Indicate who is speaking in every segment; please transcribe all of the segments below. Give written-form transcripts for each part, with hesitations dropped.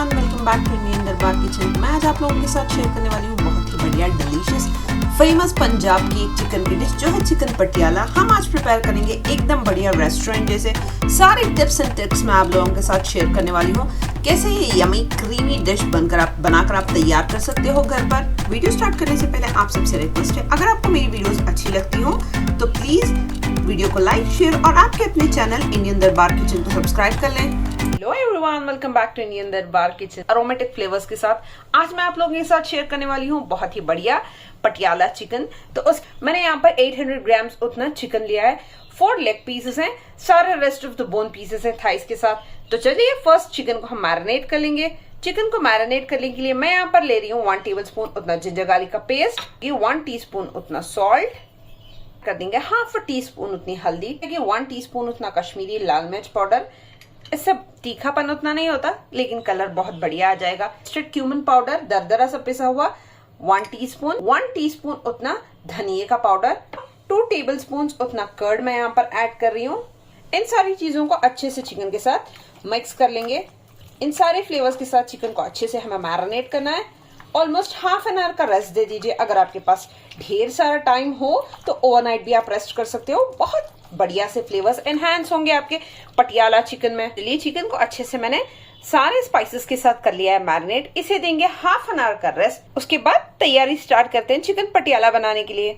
Speaker 1: Everyone, welcome back to Indian Darbar Kitchen. मैं आज आप लोगों के साथ शेयर करने वाली हूँ बहुत ही बढ़िया डिलीशियस फेमस पंजाब की एक चिकन की डिश जो है चिकन पटियाला। हम आज प्रिपेयर करेंगे एकदम बढ़िया रेस्टोरेंट जैसे। सारे टिप्स एंड ट्रिक्स मैं आप लोगों के साथ शेयर करने वाली हूँ, कैसे ये यमी क्रीमी डिश बनाकर आप तैयार कर सकते हो घर पर। वीडियो स्टार्ट करने से पहले आप सबसे रिक्वेस्ट है, अगर आपको मेरी वीडियोस अच्छी लगती हो तो प्लीज वीडियो को लाइक, शेयर और आपके अपने चैनल इंडियन दरबार किचन को सब्सक्राइब कर लें। Hello everyone, welcome back to Indian Darbar Kitchen. Aromatic flavours के साथ आज मैं आप लोगों के साथ शेयर करने वाली हूँ बहुत ही बढ़िया पटियाला चिकन। तो मैंने यहाँ पर 800 ग्राम्स उतना चिकन लिया है। 4 लेग पीसेस हैं, सारे rest of the bone pieces हैं थाइस के साथ। तो चलिए फर्स्ट चिकन को हम मैरिनेट कर लेंगे। चिकन को मैरिनेट करने के लिए मैं यहाँ पर ले रही हूँ 1 टेबल स्पून उतना जिंजर गार्लिक का पेस्ट, 1 टीस्पून उतना सॉल्ट कर देंगे, हाफ टी स्पून उतनी हल्दी, 1 टीस्पून उतना कश्मीरी लाल मिर्च पाउडर। इससे तीखापन उतना नहीं होता लेकिन कलर बहुत बढ़िया आ जाएगा। स्ट्रेट क्यूमन पाउडर दरदरा सा पिसा हुआ 1 टीस्पून उतना धनिये का पाउडर, 2 टेबल स्पून उतना कर्ड मैं यहाँ पर ऐड कर रही हूँ। इन सारी चीजों को अच्छे से चिकन के साथ मिक्स कर लेंगे। इन सारे फ्लेवर्स के साथ चिकन को अच्छे से हमें मैरिनेट करना है। ऑलमोस्ट हाफ एन आवर का रेस्ट दे दीजिए। अगर आपके पास ढेर सारा टाइम हो तो ओवरनाइट भी आप रेस्ट कर सकते हो। बहुत बढ़िया से फ्लेवर्स एनहांस होंगे आपके पटियाला चिकन में। चलिए चिकन को अच्छे से मैंने सारे स्पाइसेस के साथ कर लिया है मैरिनेट। इसे देंगे हाफ एन आवर का रेस्ट। उसके बाद तैयारी स्टार्ट करते हैं चिकन पटियाला बनाने के लिए।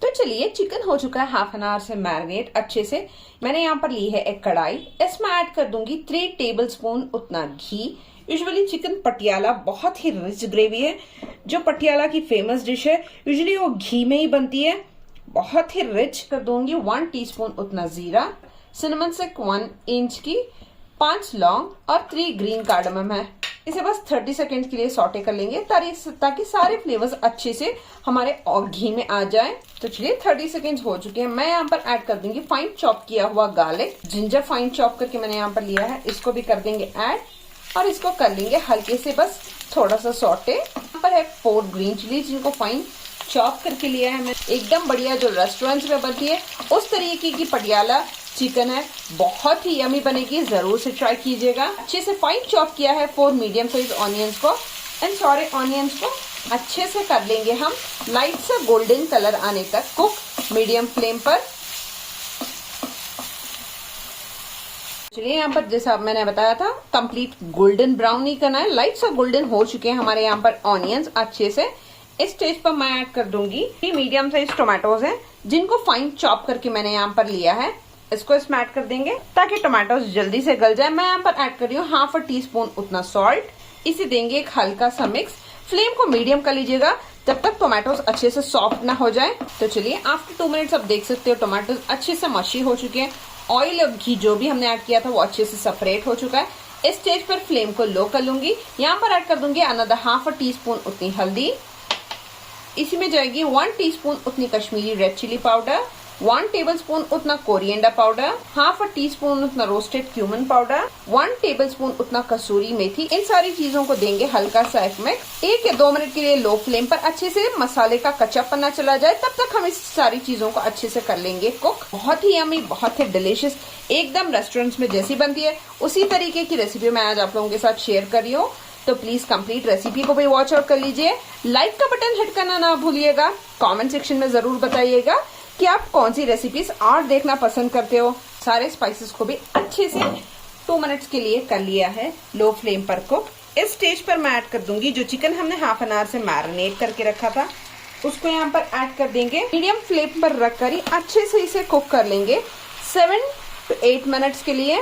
Speaker 1: तो चलिए चिकन हो चुका है हाफ एन आवर से मैरिनेट अच्छे से। मैंने यहाँ पर ली है एक कढ़ाई, इसमें ऐड कर दूंगी 3 टेबल स्पून उतना घी। यूजुअली चिकन पटियाला बहुत ही रिच ग्रेवी है, जो पटियाला की फेमस डिश है यूजुअली वो घी में ही बनती है, बहुत ही रिच। कर दूंगी 1 टीस्पून उतना जीरा, सिनेमन स्टिक 1 इंच की, 5 लौंग और 3 ग्रीन कार्डमम है। इसे बस 30 सेकेंड के लिए सॉटे कर लेंगे ताकि सारे फ्लेवर्स अच्छे से हमारे घी में आ जाए। तो चलिए 30 सेकेंड हो चुके हैं। मैं यहाँ पर ऐड कर दूंगी फाइन चॉप किया हुआ गार्लिक, जिंजर फाइन चॉप करके मैंने यहाँ पर लिया है, इसको भी कर देंगे ऐड और इसको कर लेंगे हल्के से बस थोड़ा सा सॉटे। यहाँ पर है 4 ग्रीन चिली जिनको फाइन चॉप करके लिया है मैं। एकदम बढ़िया जो रेस्टोरेंट्स में बनती है उस तरीके की पटियाला चिकन है, बहुत ही यमी बनेगी, जरूर से ट्राई कीजिएगा। अच्छे से फाइन चॉप किया है 4 मीडियम साइज ऑनियंस को। इन सारे ऑनियंस को अच्छे से कर लेंगे हम लाइट सा गोल्डन कलर आने तक कुक मीडियम फ्लेम पर। चलिए यहाँ पर जैसा मैंने बताया था कंप्लीट गोल्डन ब्राउन नहीं करना है, लाइट सा गोल्डन हो चुके हैं हमारे यहाँ पर ऑनियंस अच्छे से। इस स्टेज पर मैं ऐड कर दूंगी 3 मीडियम साइज टोमेटोज हैं जिनको फाइन चॉप करके मैंने यहाँ पर लिया है। इसको इसमें ऐड कर देंगे ताकि टोमेटोज जल्दी से गल जाए। मैं यहाँ पर ऐड कर रही हूँ हाफ टीस्पून उतना सॉल्ट। इसे देंगे एक हल्का सा मिक्स। फ्लेम को मीडियम कर लीजिएगा जब तक टोमेटोज अच्छे से सॉफ्ट ना हो जाए। तो चलिए आफ्टर 2 मिनट्स आप देख सकते हो टोमेटोज अच्छे से मशी हो चुके हैं। ऑयल और घी जो भी हमने ऐड किया था वो अच्छे से सेपरेट हो चुका है। इस स्टेज पर फ्लेम को लो कर लूंगी। यहाँ पर ऐड कर दूंगी अनदर हाफ टीस्पून उतनी हल्दी। इसी में जाएगी 1 टीस्पून उतनी Kashmiri red chilli powder, 1 tablespoon उतना कोरिएंडर पाउडर, हाफ टीस्पून उतना roasted cumin powder, 1 tablespoon उतना कसूरी मेथी। इन सारी चीजों को देंगे हल्का सा एक मिक्स। 1 या 2 मिनट के लिए लो फ्लेम पर अच्छे से मसाले का कच्चापन चला जाए तब तक हम इस सारी चीजों को अच्छे से कर लेंगे कुक। बहुत ही यमी, बहुत ही डिलीशियस, एकदम रेस्टोरेंट्स में जैसी बनती है उसी तरीके की रेसिपी मैं आज आप लोगों के साथ शेयर कर रही हूँ। तो प्लीज कंप्लीट रेसिपी को भी वॉच आउट कर लीजिए। लाइक का बटन हिट करना ना भूलिएगा। कमेंट सेक्शन में जरूर बताइएगा कि आप कौन सी रेसिपीज और देखना पसंद करते हो। सारे स्पाइसेस को भी अच्छे से 2 मिनट्स के लिए कर लिया है लो फ्लेम पर कुक। इस स्टेज पर मैं ऐड कर दूंगी जो चिकन हमने हाफ एन आवर से मैरिनेट करके रखा था, उसको यहाँ पर ऐड कर देंगे। मीडियम फ्लेम पर रखकर ही अच्छे से इसे कुक कर लेंगे 7 to 8 मिनट्स के लिए।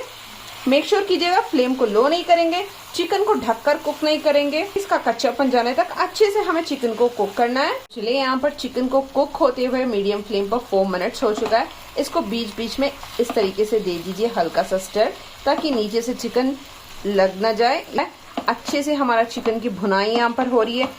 Speaker 1: मेक श्योर कीजिएगा फ्लेम को लो नहीं करेंगे, चिकन को ढककर कुक नहीं करेंगे। इसका कच्चापन जाने तक अच्छे से हमें चिकन को कुक करना है। चलिए यहाँ पर चिकन को कुक होते हुए मीडियम फ्लेम पर 4 मिनट्स हो चुका है। इसको बीच बीच में इस तरीके से दे दीजिए हल्का सा स्टर ताकि नीचे से चिकन लग न जाए। अच्छे से हमारा चिकन की भुनाई यहाँ पर हो रही है।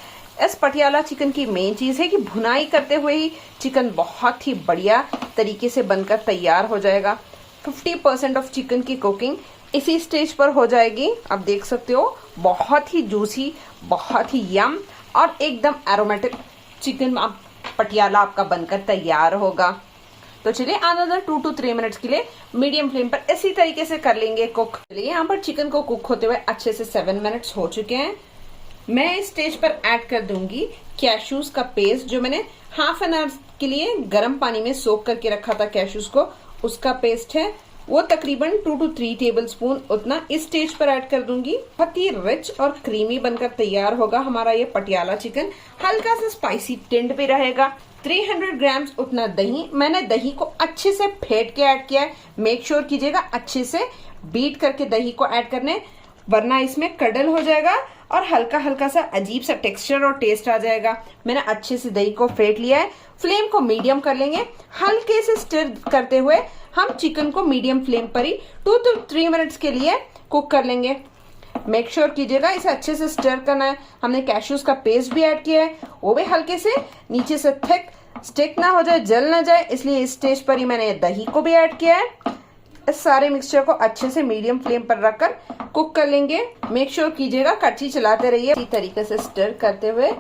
Speaker 1: इस पटियाला चिकन की मेन चीज है कि भुनाई करते हुए ही चिकन बहुत ही बढ़िया तरीके से बनकर तैयार हो जाएगा। 50% ऑफ चिकन की कुकिंग इसी स्टेज पर हो जाएगी। आप देख सकते हो बहुत ही जूसी, बहुत ही यम और एकदम एरोमेटिक चिकन पटियाला आपका बनकर तैयार होगा। तो चलिए अनदर 2 to 3 मिनट्स के लिए मीडियम फ्लेम पर इसी तरीके से कर लेंगे कुक। चलिए यहाँ पर चिकन को कुक होते हुए अच्छे से 7 मिनट्स हो चुके हैं। मैं इस स्टेज पर ऐड कर दूंगी कैशूज का पेस्ट, जो मैंने हाफ एन आवर के लिए गर्म पानी में सोक करके रखा था कैशूज को, उसका पेस्ट है वो तकरीबन 2 to 3 टेबल स्पून उतना इस स्टेज पर ऐड कर दूंगी। बहुत ही रिच और क्रीमी बनकर तैयार होगा हमारा ये पटियाला चिकन। हल्का सा स्पाइसी टिंड पे रहेगा। 300 ग्राम्स उतना दही, मैंने दही को अच्छे से फेंट के ऐड किया है। मेक श्योर कीजिएगा अच्छे से बीट करके दही को ऐड करने, वरना इसमें कडल हो जाएगा और हल्का हल्का सा अजीब सा टेक्सचर और टेस्ट आ जाएगा। मैंने अच्छे से दही को फेंट लिया है। फ्लेम को मीडियम कर लेंगे। हल्के से स्टिर करते हुए हम चिकन को मीडियम फ्लेम पर ही 2 to 3 मिनट्स के लिए कुक कर लेंगे। मेक श्योर कीजिएगा इसे अच्छे से स्टिर करना है। हमने कैशूज का पेस्ट भी ऐड किया है, वो भी हल्के से नीचे से थिक स्टिक ना हो जाए, जल ना जाए, इसलिए इस स्टेज पर ही मैंने दही को भी ऐड किया है। इस सारे मिक्सचर को अच्छे से मीडियम फ्लेम पर रखकर कुक कर लेंगे। मेक श्योर कीजिएगा कड़छी चलाते रहिए। इसी तरीके से स्टिर करते हुए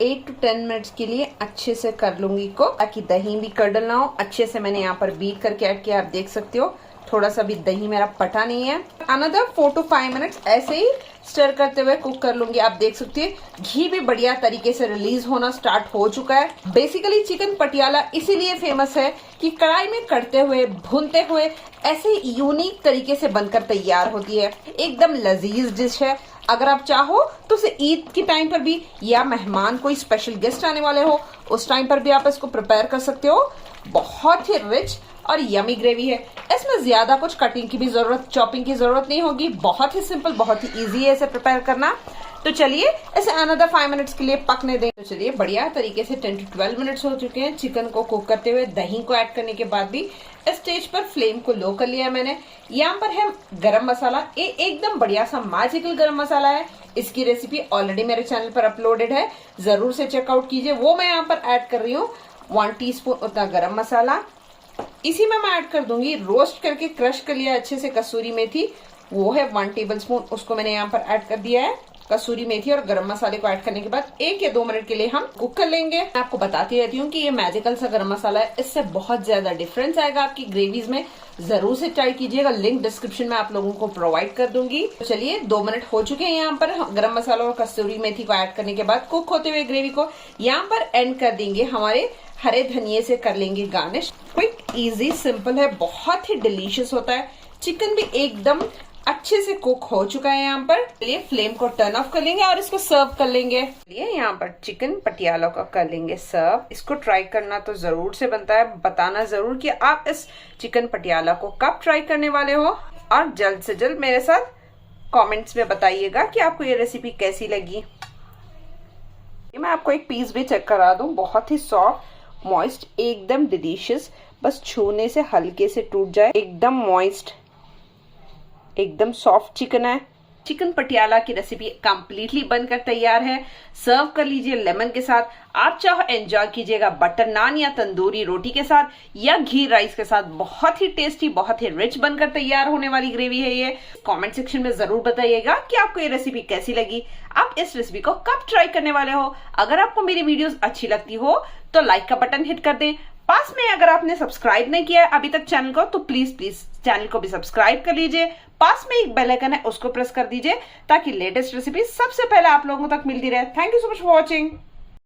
Speaker 1: 8 to 10 मिनट्स के लिए अच्छे से कर लूंगी को, ताकि दही भी कडल ना हो। अच्छे से मैंने यहाँ पर बीट करके ऐड किया, आप देख सकते हो थोड़ा सा भी दही मेरा पटा नहीं है। अनदर 4 to 5 मिनट्स ऐसे ही स्टर करते हुए कुक कर लूंगी। आप देख सकते हैं घी भी बढ़िया तरीके से रिलीज होना स्टार्ट हो चुका है। बेसिकली चिकन पटियाला इसीलिए फेमस है कि कढ़ाई में करते हुए भूनते हुए ऐसे यूनिक तरीके से बनकर तैयार होती है। एकदम लजीज डिश है। अगर आप चाहो तो उसे ईद के टाइम पर भी, या मेहमान कोई स्पेशल गेस्ट आने वाले हो उस टाइम पर भी आप इसको प्रिपेयर कर सकते हो। बहुत ही रिच और यमी ग्रेवी है। इसमें ज्यादा कुछ कटिंग की भी जरूरत, चॉपिंग की जरूरत नहीं होगी। बहुत ही सिंपल, बहुत ही इजी है इसे प्रिपेयर करना। तो चलिए इसे अनदर 5 मिनट्स के लिए पकने दें। तो चलिए बढ़िया तरीके से 10 to 12 मिनट्स हो चुके हैं चिकन को कुक करते हुए। दही को ऐड करने के बाद भी इस स्टेज पर फ्लेम को लो कर लिया मैंने। यहाँ पर है गरम मसाला, ये एकदम बढ़िया सा मैजिकल गरम मसाला है। इसकी रेसिपी ऑलरेडी मेरे चैनल पर अपलोडेड है, जरूर से चेकआउट कीजिए। वो मैं यहाँ पर ऐड कर रही हूँ 1 टीस्पून उतना गरम मसाला। इसी में मैं ऐड कर दूंगी रोस्ट करके क्रश कर लिया अच्छे से कसूरी मेथी, वो है 1 टेबल स्पून, उसको मैंने यहाँ पर ऐड कर दिया है। कसूरी मेथी और गरम मसाले को ऐड करने के बाद 1 या 2 मिनट के लिए हम कुक कर लेंगे। मैं आपको बताती रहती हूँ कि ये मैजिकल सा गरम मसाला है, इससे बहुत ज्यादा डिफरेंस आएगा आपकी ग्रेवीज में। जरूर से ट्राई कीजिएगा, लिंक डिस्क्रिप्शन में आप लोगों को प्रोवाइड कर दूंगी। तो चलिए 2 मिनट हो चुके हैं यहाँ पर गरम मसाला और कसूरी मेथी को ऐड करने के बाद कुक होते हुए ग्रेवी को यहाँ पर एंड कर देंगे। हमारे हरे धनिये से कर लेंगे गार्निश। क्विक, इजी, सिंपल है, बहुत ही डिलीशियस होता है। चिकन भी एकदम अच्छे से कुक हो चुका है। यहाँ पर चलिए फ्लेम को टर्न ऑफ कर लेंगे और इसको सर्व कर लेंगे। चलिए यहाँ पर चिकन पटियाला का कर लेंगे सर्व। इसको ट्राई करना तो जरूर से बनता है। बताना जरूर कि आप इस चिकन पटियाला को कब ट्राई करने वाले हो, और जल्द से जल्द मेरे साथ कमेंट्स में बताइएगा कि आपको ये रेसिपी कैसी लगी। मैं आपको एक पीस भी चेक करा दूं, बहुत ही सॉफ्ट, मॉइस्ट, एकदम डिलीशियस। बस छूने से हल्के से टूट जाए, एकदम मॉइस्ट, एकदम सॉफ्ट चिकन है। चिकन पटियाला की रेसिपी कंप्लीटली बनकर तैयार है। सर्व कर लीजिए लेमन के साथ। आप चाहो एंजॉय कीजिएगा बटर नान या तंदूरी रोटी के साथ या घी राइस के साथ। बहुत ही टेस्टी, बहुत ही रिच बनकर तैयार होने वाली ग्रेवी है ये। कमेंट सेक्शन में जरूर बताइएगा कि आपको ये रेसिपी कैसी लगी। आप इस रेसिपी को कब ट्राई करने वाले हो। अगर आपको मेरी वीडियोस अच्छी लगती हो तो लाइक का बटन हिट कर दें। पास में अगर आपने सब्सक्राइब नहीं किया है अभी तक चैनल को, तो प्लीज चैनल को भी सब्सक्राइब कर लीजिए। पास में एक बेल आइकन है, उसको प्रेस कर दीजिए ताकि लेटेस्ट रेसिपी सबसे पहले आप लोगों तक मिलती रहे। Thank you so much for watching.